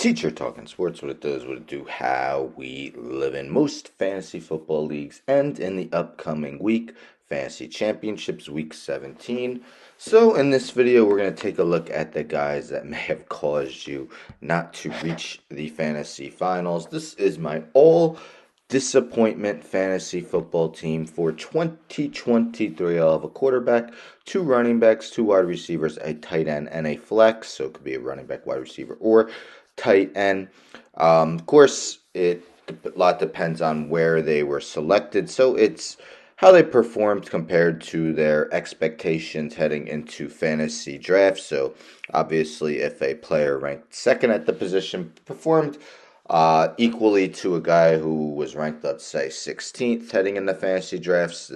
Teacher Talking Sports, what it does, what it do, how we live in most fantasy football leagues, and in the upcoming week, Fantasy Championships Week 17. So in this video, we're going to take a look at the guys that may have caused you not to reach the fantasy finals. This is my all disappointment fantasy football team for 2023. I'll have a quarterback, two running backs, two wide receivers, a tight end, and a flex. So it could be a running back, wide receiver, or tight end. Of course, a lot depends on where they were selected. So it's how they performed compared to their expectations heading into fantasy drafts. So obviously, if a player ranked second at the position performed equally to a guy who was ranked, let's say, 16th heading into fantasy drafts,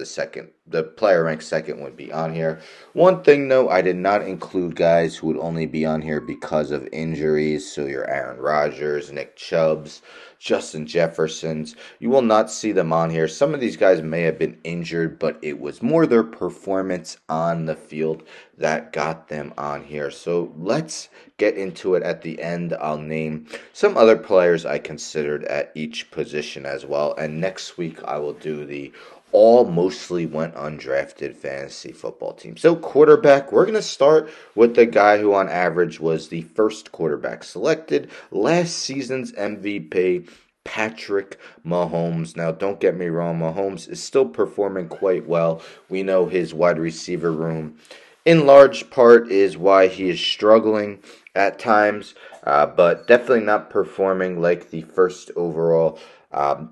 the player ranked second would be on here. One thing, though, I did not include guys who would only be on here because of injuries. So your Aaron Rodgers, Nick Chubbs, Justin Jeffersons. You will not see them on here. Some of these guys may have been injured, but it was more their performance on the field that got them on here. So let's get into it at the end. I'll name some other players I considered at each position as well. And next week I will do the all mostly went undrafted fantasy football team. So quarterback, we're going to start with the guy who on average was the first quarterback selected, last season's MVP, Patrick Mahomes. Now, don't get me wrong, Mahomes is still performing quite well. We know his wide receiver room in large part is why he is struggling at times, but definitely not performing like the first overall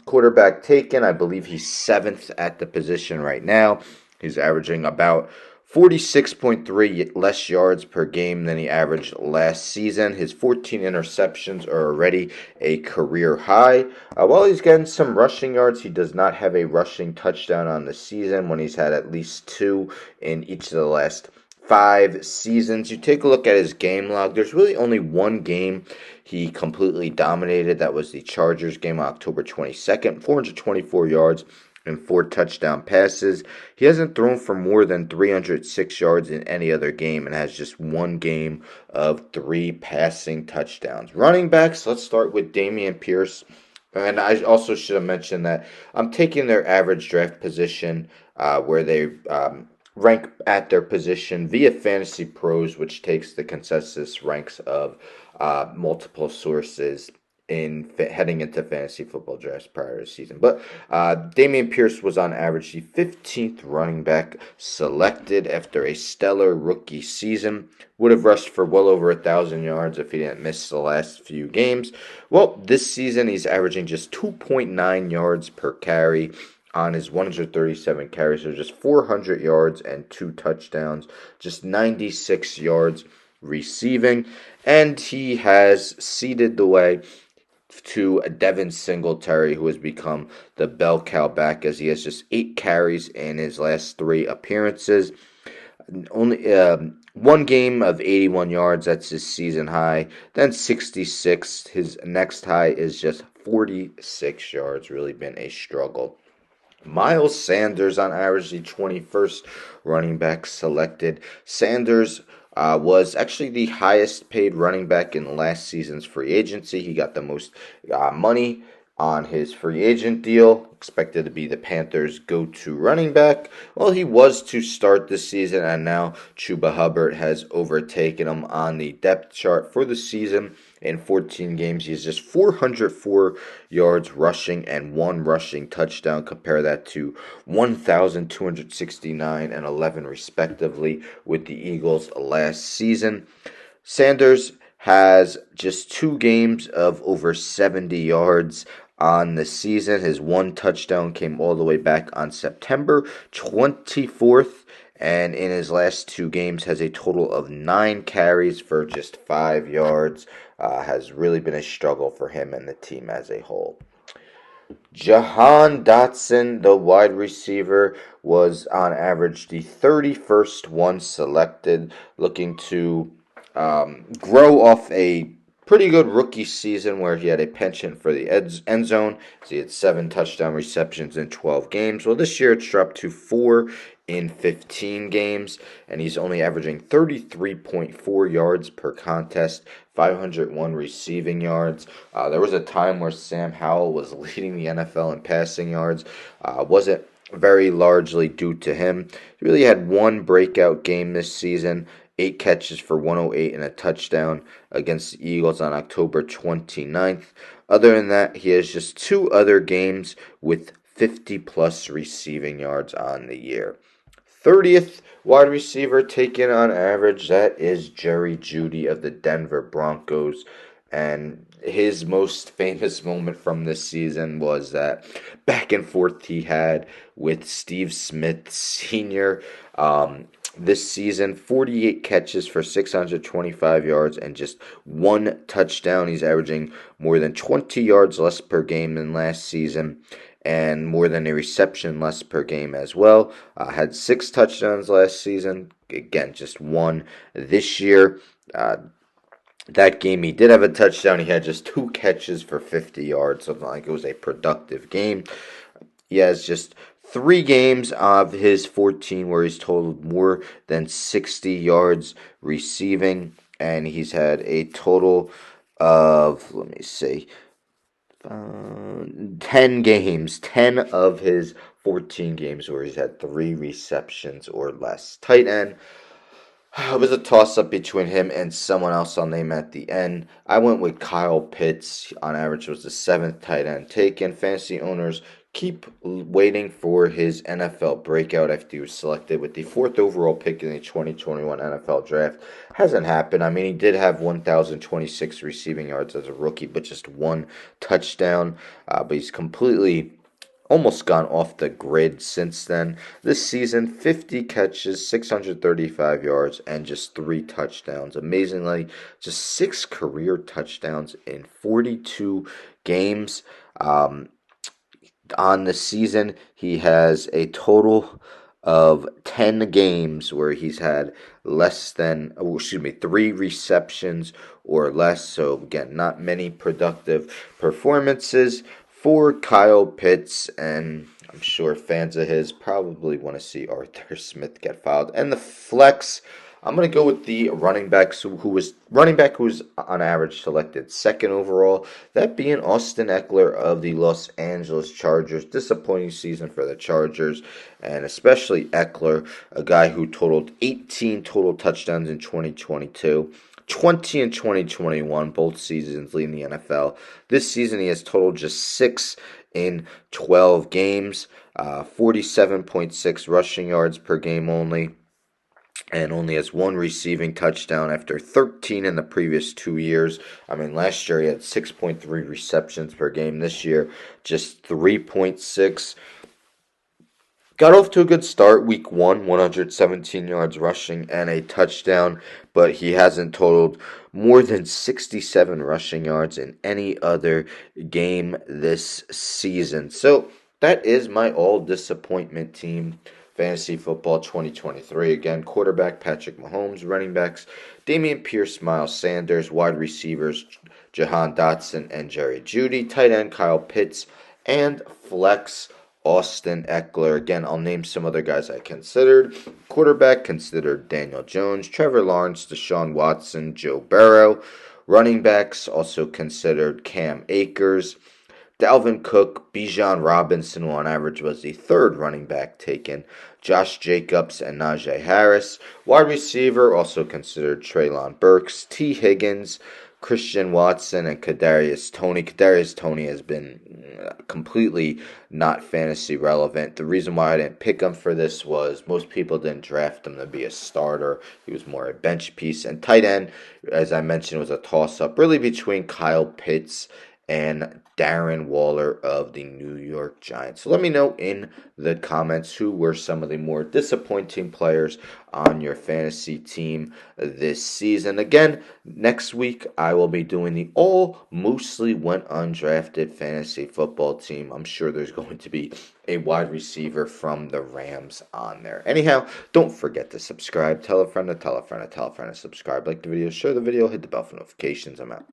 quarterback taken. I believe he's 7th at the position right now. He's averaging about 46.3 less yards per game than he averaged last season. His 14 interceptions are already a career high. While he's getting some rushing yards, he does not have a rushing touchdown on the season when he's had at least 2 in each of the last 5 seasons. You take a look at his game log, there's really only one game he completely dominated. That was the Chargers game on October 22nd, 424 yards and 4 touchdown passes. He hasn't thrown for more than 306 yards in any other game and has just one game of 3 passing touchdowns. Running backs, let's start with Dameon Pierce. And I also should have mentioned that I'm taking their average draft position where they rank at their position via Fantasy Pros, which takes the consensus ranks of multiple sources in heading into fantasy football drafts prior to the season. But Dameon Pierce was on average the 15th running back selected after a stellar rookie season. Would have rushed for well over 1,000 yards if he didn't miss the last few games. Well, this season he's averaging just 2.9 yards per carry on his 137 carries, so just 400 yards and 2 touchdowns, just 96 yards receiving, and he has seeded the way to Devin Singletary, who has become the bell cow back as he has just 8 carries in his last 3 appearances. Only one game of 81 yards, that's his season high, then 66. His next high is just 46 yards, really been a struggle. Miles Sanders on average, the 21st running back selected. Sanders was actually the highest paid running back in last season's free agency. He got the most money on his free agent deal, expected to be the Panthers' go-to running back. Well, he was to start the season, and now Chuba Hubbard has overtaken him on the depth chart for the season. In 14 games, he has just 404 yards rushing and 1 rushing touchdown. Compare that to 1,269 and 11 respectively with the Eagles last season. Sanders has just 2 games of over 70 yards on the season. His 1 touchdown came all the way back on September 24th, and in his last 2 games has a total of 9 carries for just 5 yards. Has really been a struggle for him and the team as a whole. Jahan Dotson, the wide receiver, was on average the 31st one selected, looking to grow off a pretty good rookie season where he had a penchant for the end zone. So he had 7 touchdown receptions in 12 games. Well, this year it's dropped to 4 in 15 games, and he's only averaging 33.4 yards per contest, 501 receiving yards. There was a time where Sam Howell was leading the NFL in passing yards. Wasn't very largely due to him. He really had one breakout game this season, 8 catches for 108 and a touchdown against the Eagles on October 29th. Other than that, he has just 2 other games with 50-plus receiving yards on the year. 30th wide receiver taken on average, that is Jerry Judy of the Denver Broncos. And his most famous moment from this season was that back and forth he had with Steve Smith Sr. This season, 48 catches for 625 yards and just 1 touchdown. He's averaging more than 20 yards less per game than last season and more than a reception less per game as well. Had 6 touchdowns last season. Again, just one this year. That game, he did have a touchdown. He had just 2 catches for 50 yards, something like it was a productive game. He has just 3 games of his 14 where he's totaled more than 60 yards receiving, and he's had a total of, let me see, 10 games, 10 of his 14 games where he's had 3 receptions or less. Tight end. It was a toss-up between him and someone else I'll name at the end. I went with Kyle Pitts. On average, was the 7th tight end taken. Fantasy owners keep waiting for his NFL breakout after he was selected with the 4th overall pick in the 2021 NFL Draft. Hasn't happened. I mean, he did have 1,026 receiving yards as a rookie, but just 1 touchdown. But he's completely almost gone off the grid since then. This season, 50 catches, 635 yards, and just 3 touchdowns. Amazingly, just 6 career touchdowns in 42 games. On the season, he has a total of 10 games where he's had less than, 3 receptions or less. So, again, not many productive performances for Kyle Pitts, and I'm sure fans of his probably want to see Arthur Smith get fouled. And the flex, I'm going to go with the running back who was on average selected 2nd overall, that being Austin Eckler of the Los Angeles Chargers. Disappointing season for the Chargers, and especially Eckler, a guy who totaled 18 total touchdowns in 2022. 20 in 2021, both seasons leading the NFL. This season, he has totaled just 6 in 12 games, 47.6 rushing yards per game only, and only has 1 receiving touchdown after 13 in the previous 2 years. I mean, last year he had 6.3 receptions per game. This year, just 3.6. Got off to a good start. Week 1, 117 yards rushing and a touchdown, but he hasn't totaled more than 67 rushing yards in any other game this season. So that is my all disappointment team. Fantasy Football 2023. Again, quarterback Patrick Mahomes, running backs Dameon Pierce, Miles Sanders, wide receivers Jahan Dotson and Jerry Judy, tight end Kyle Pitts, and flex Austin Eckler. Again, I'll name some other guys I considered. Quarterback considered Daniel Jones, Trevor Lawrence, Deshaun Watson, Joe Burrow. Running backs also considered Cam Akers, Dalvin Cook, Bijan Robinson, who on average was the 3rd running back taken, Josh Jacobs, and Najee Harris. Wide receiver also considered Treylon Burks, T. Higgins, Christian Watson, and Kadarius Toney. Kadarius Toney has been completely not fantasy relevant. The reason why I didn't pick him for this was most people didn't draft him to be a starter. He was more a bench piece. And tight end, as I mentioned, was a toss-up really between Kyle Pitts and Darren Waller of the New York Giants. So let me know in the comments who were some of the more disappointing players on your fantasy team this season. Again, next week I will be doing the all mostly went undrafted fantasy football team. I'm sure there's going to be a wide receiver from the Rams on there. Anyhow, don't forget to subscribe. Tell a friend to tell a friend to tell a friend to subscribe. Like the video, share the video, hit the bell for notifications. I'm out.